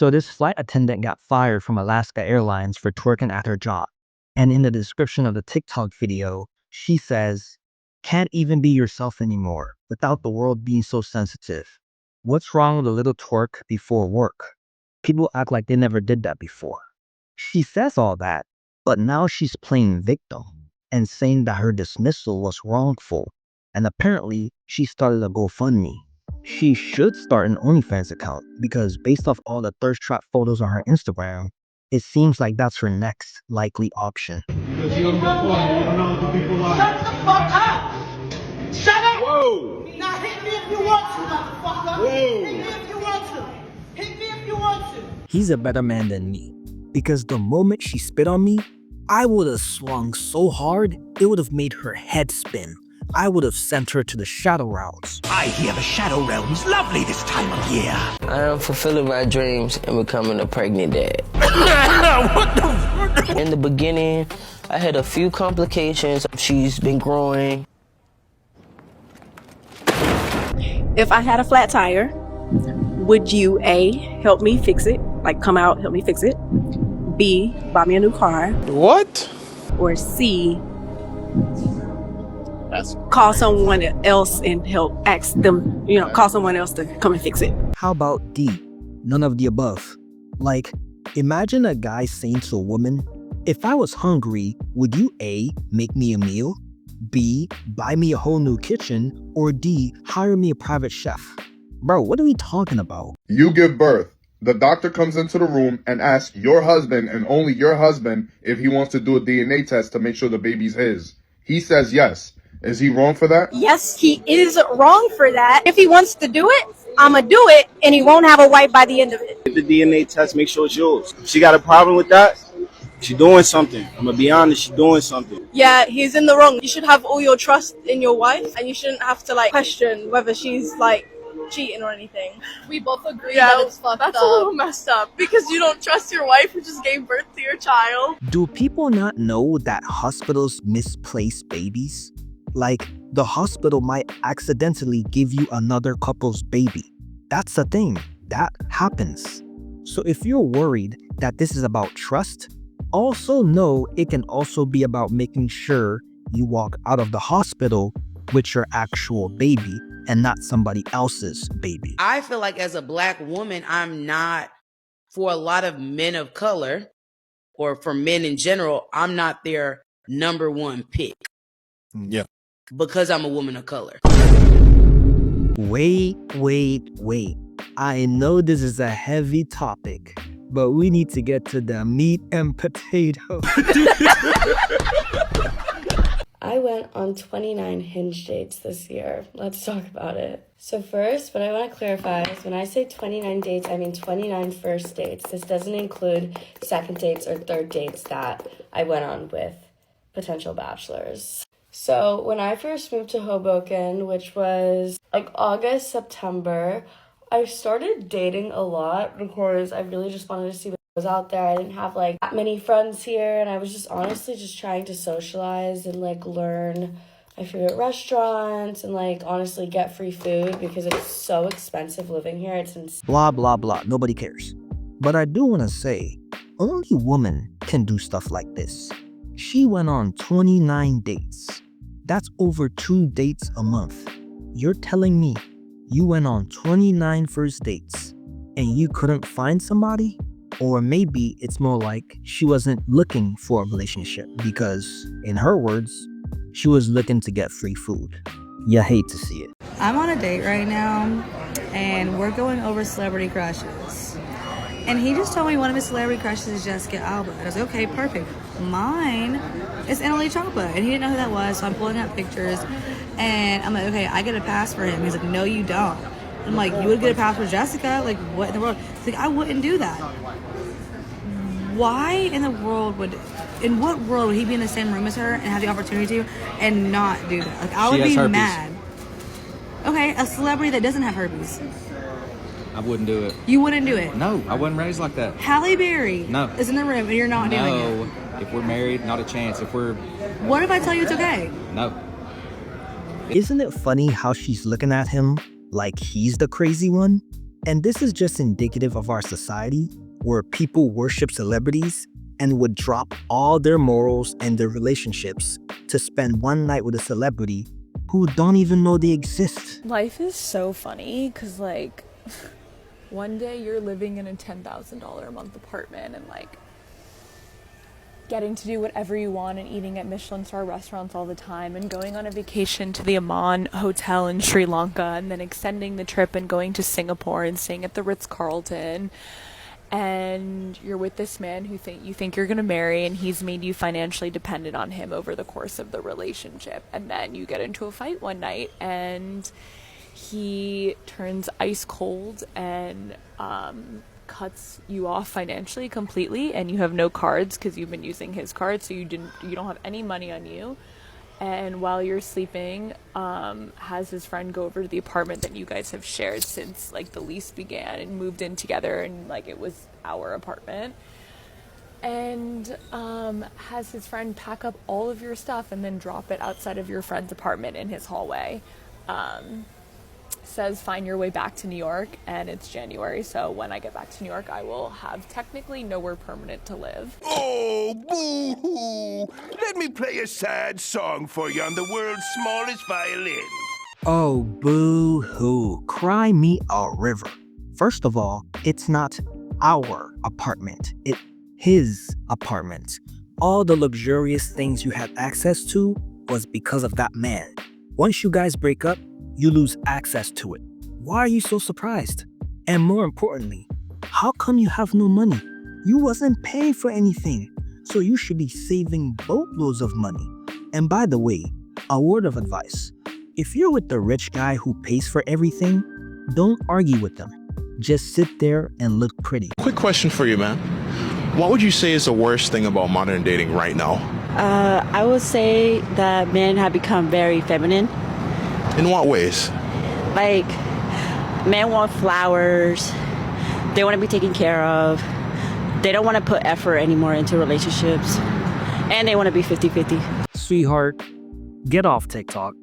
So this flight attendant got fired from Alaska Airlines for twerking at her job. And in the description of the TikTok video, she says, "Can't even be yourself anymore without the world being so sensitive. What's wrong with a little twerk before work? People act like they never did that before." She says all that, but now she's playing victim and saying that her dismissal was wrongful. And apparently, she started a GoFundMe. She should start an OnlyFans account because based off all the thirst trap photos on her Instagram, it seems like that's her next likely option. Because you don't know what the people are. Shut the fuck up! Shut up! Whoa! Now hit me if you want to, motherfucker! Whoa! Hit me if you want to! Hit me if you want to! He's a better man than me because the moment she spit on me, I would have swung so hard it would have made her head spin. I would have sent her to the shadow realms. I hear the shadow realm's lovely this time of year. I am fulfilling my dreams and becoming a pregnant dad. What the? In the beginning, I had a few complications. She's been growing. If I had a flat tire, would you A, help me fix it? Like come out, help me fix it? B, buy me a new car? What? Or C, call someone else and help ask them, call someone else to come and fix it? How about D? None of the above. Like, imagine a guy saying to a woman, "If I was hungry, would you A, make me a meal? B, buy me a whole new kitchen? Or D, hire me a private chef?" Bro, what are we talking about? You give birth. The doctor comes into the room and asks your husband and only your husband if he wants to do a DNA test to make sure the baby's his. He says yes. Is he wrong for that? Yes, he is wrong for that. If he wants to do it, I'ma do it, and he won't have a wife by the end of it. Get the DNA test, make sure it's yours. If she got a problem with that, she doing something. I'm gonna be honest, she doing something. Yeah, he's in the wrong. You should have all your trust in your wife, and you shouldn't have to question whether she's cheating or anything. We both agree that it's fucked up. That's a little messed up because you don't trust your wife who just gave birth to your child. Do people not know that hospitals misplace babies? Like, the hospital might accidentally give you another couple's baby. That's a thing. That happens. So if you're worried that this is about trust, also know it can also be about making sure you walk out of the hospital with your actual baby and not somebody else's baby. I feel like as a Black woman, I'm not, for a lot of men of color, or for men in general, I'm not their number one pick. Yeah. Because I'm a woman of color. Wait. I know this is a heavy topic, but we need to get to the meat and potato. I went on 29 Hinge dates this year. Let's talk about it. So first, what I want to clarify is when I say 29 dates, I mean 29 first dates. This doesn't include second dates or third dates that I went on with potential bachelors. So when I first moved to Hoboken, which was August, September, I started dating a lot because I really just wanted to see what was out there. I didn't have that many friends here, and I was just honestly just trying to socialize and learn my favorite restaurants and honestly get free food because it's so expensive living here. It's insane. Blah, blah, blah. Nobody cares. But I do want to say, only women can do stuff like this. She went on 29 dates. That's over 2 dates a month. You're telling me you went on 29 first dates and you couldn't find somebody? Or maybe it's more like she wasn't looking for a relationship because, in her words, she was looking to get free food. You hate to see it. I'm on a date right now and we're going over celebrity crushes. And he just told me one of his celebrity crushes is Jessica Alba. I was like, okay, perfect. Mine is Annalie Choppa. And he didn't know who that was, so I'm pulling up pictures. And I'm like, okay, I get a pass for him. He's like, no, you don't. I'm like, you would get a pass for Jessica? Like, what in the world? He's like, I wouldn't do that. Why in the world in what world would he be in the same room as her and have the opportunity to and not do that? I would be mad. Okay, a celebrity that doesn't have herpes. I wouldn't do it. You wouldn't do it? No, I wasn't raised like that. Halle Berry no. is in the room and you're not doing it. No, if we're married, not a chance. If we're... What if I tell you it's okay? No. Isn't it funny how she's looking at him like he's the crazy one? And this is just indicative of our society where people worship celebrities and would drop all their morals and their relationships to spend one night with a celebrity who don't even know they exist. Life is so funny because, like, one day you're living in a $10,000 a month apartment and, like, getting to do whatever you want and eating at Michelin star restaurants all the time and going on a vacation to the Aman Hotel in Sri Lanka and then extending the trip and going to Singapore and staying at the Ritz-Carlton. And you're with this man who you think you're going to marry, and he's made you financially dependent on him over the course of the relationship. And then you get into a fight one night and he turns ice cold and cuts you off financially completely, and you have no cards because you've been using his card, so you don't have any money on you. And while you're sleeping, has his friend go over to the apartment that you guys have shared since, like, the lease began and moved in together, and, like, it was our apartment, and has his friend pack up all of your stuff and then drop it outside of your friend's apartment in his hallway. Says find your way back to New York, and it's January, so when I get back to New York I will have technically nowhere permanent to live. Oh, boo-hoo! Let me play a sad song for you on the world's smallest violin. Oh, boo-hoo. Cry me a river. First of all, it's not our apartment. It's his apartment. All the luxurious things you had access to was because of that man. Once you guys break up, you lose access to it. Why are you so surprised? And more importantly, how come you have no money? You wasn't paying for anything, so you should be saving boatloads of money. And by the way, a word of advice. If you're with the rich guy who pays for everything, don't argue with them. Just sit there and look pretty. Quick question for you, man. What would you say is the worst thing about modern dating right now? I would say that men have become very feminine. In what ways? Like, men want flowers. They want to be taken care of. They don't want to put effort anymore into relationships. And they want to be 50-50. Sweetheart, get off TikTok.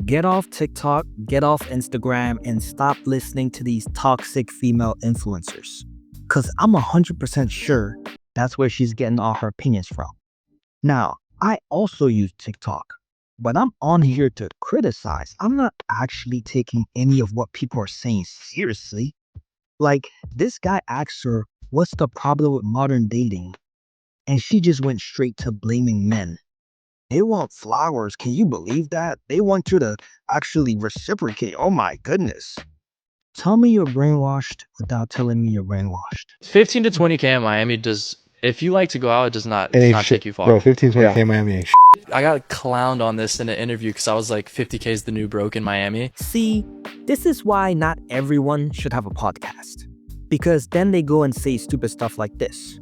Get off TikTok, get off Instagram, and stop listening to these toxic female influencers. Because I'm 100% sure that's where she's getting all her opinions from. Now, I also use TikTok, but I'm on here to criticize. I'm not actually taking any of what people are saying seriously. Like, this guy asked her, what's the problem with modern dating? And she just went straight to blaming men. They want flowers. Can you believe that? They want you to actually reciprocate. Oh my goodness. Tell me you're brainwashed without telling me you're brainwashed. 15 to 20K in Miami if you like to go out, it does not take you far. Bro, 15, 20K in Miami ain't I got clowned on this in an interview because I was like, 50K is the new broke in Miami. See, this is why not everyone should have a podcast. Because then they go and say stupid stuff like this.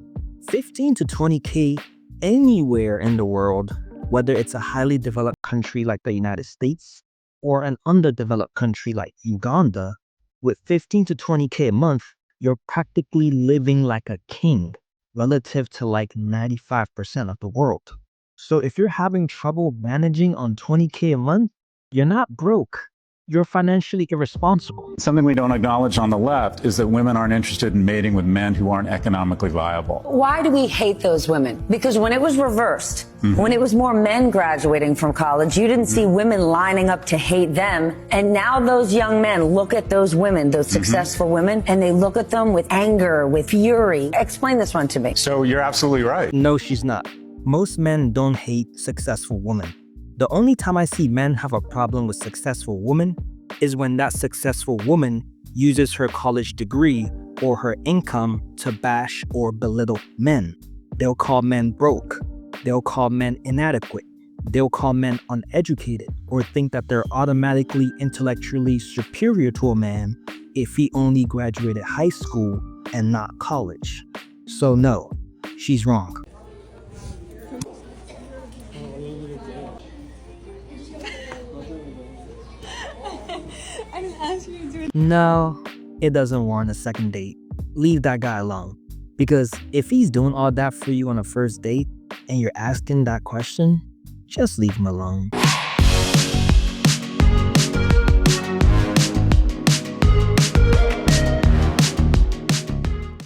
15 to 20K anywhere in the world, whether it's a highly developed country like the United States or an underdeveloped country like Uganda, with 15 to 20K a month, you're practically living like a king relative to like 95% of the world. So if you're having trouble managing on 20K a month, you're not broke. You're financially irresponsible. Something we don't acknowledge on the left is that women aren't interested in mating with men who aren't economically viable. Why do we hate those women? Because when it was reversed, when it was more men graduating from college, you didn't see women lining up to hate them. And now those young men look at those women, those successful women, and they look at them with anger, with fury. Explain this one to me. So you're absolutely right. No, she's not. Most men don't hate successful women. The only time I see men have a problem with successful women is when that successful woman uses her college degree or her income to bash or belittle men. They'll call men broke. They'll call men inadequate. They'll call men uneducated or think that they're automatically intellectually superior to a man if he only graduated high school and not college. So no, she's wrong. No, it doesn't warrant a second date. Leave that guy alone. Because if he's doing all that for you on a first date and you're asking that question, just leave him alone.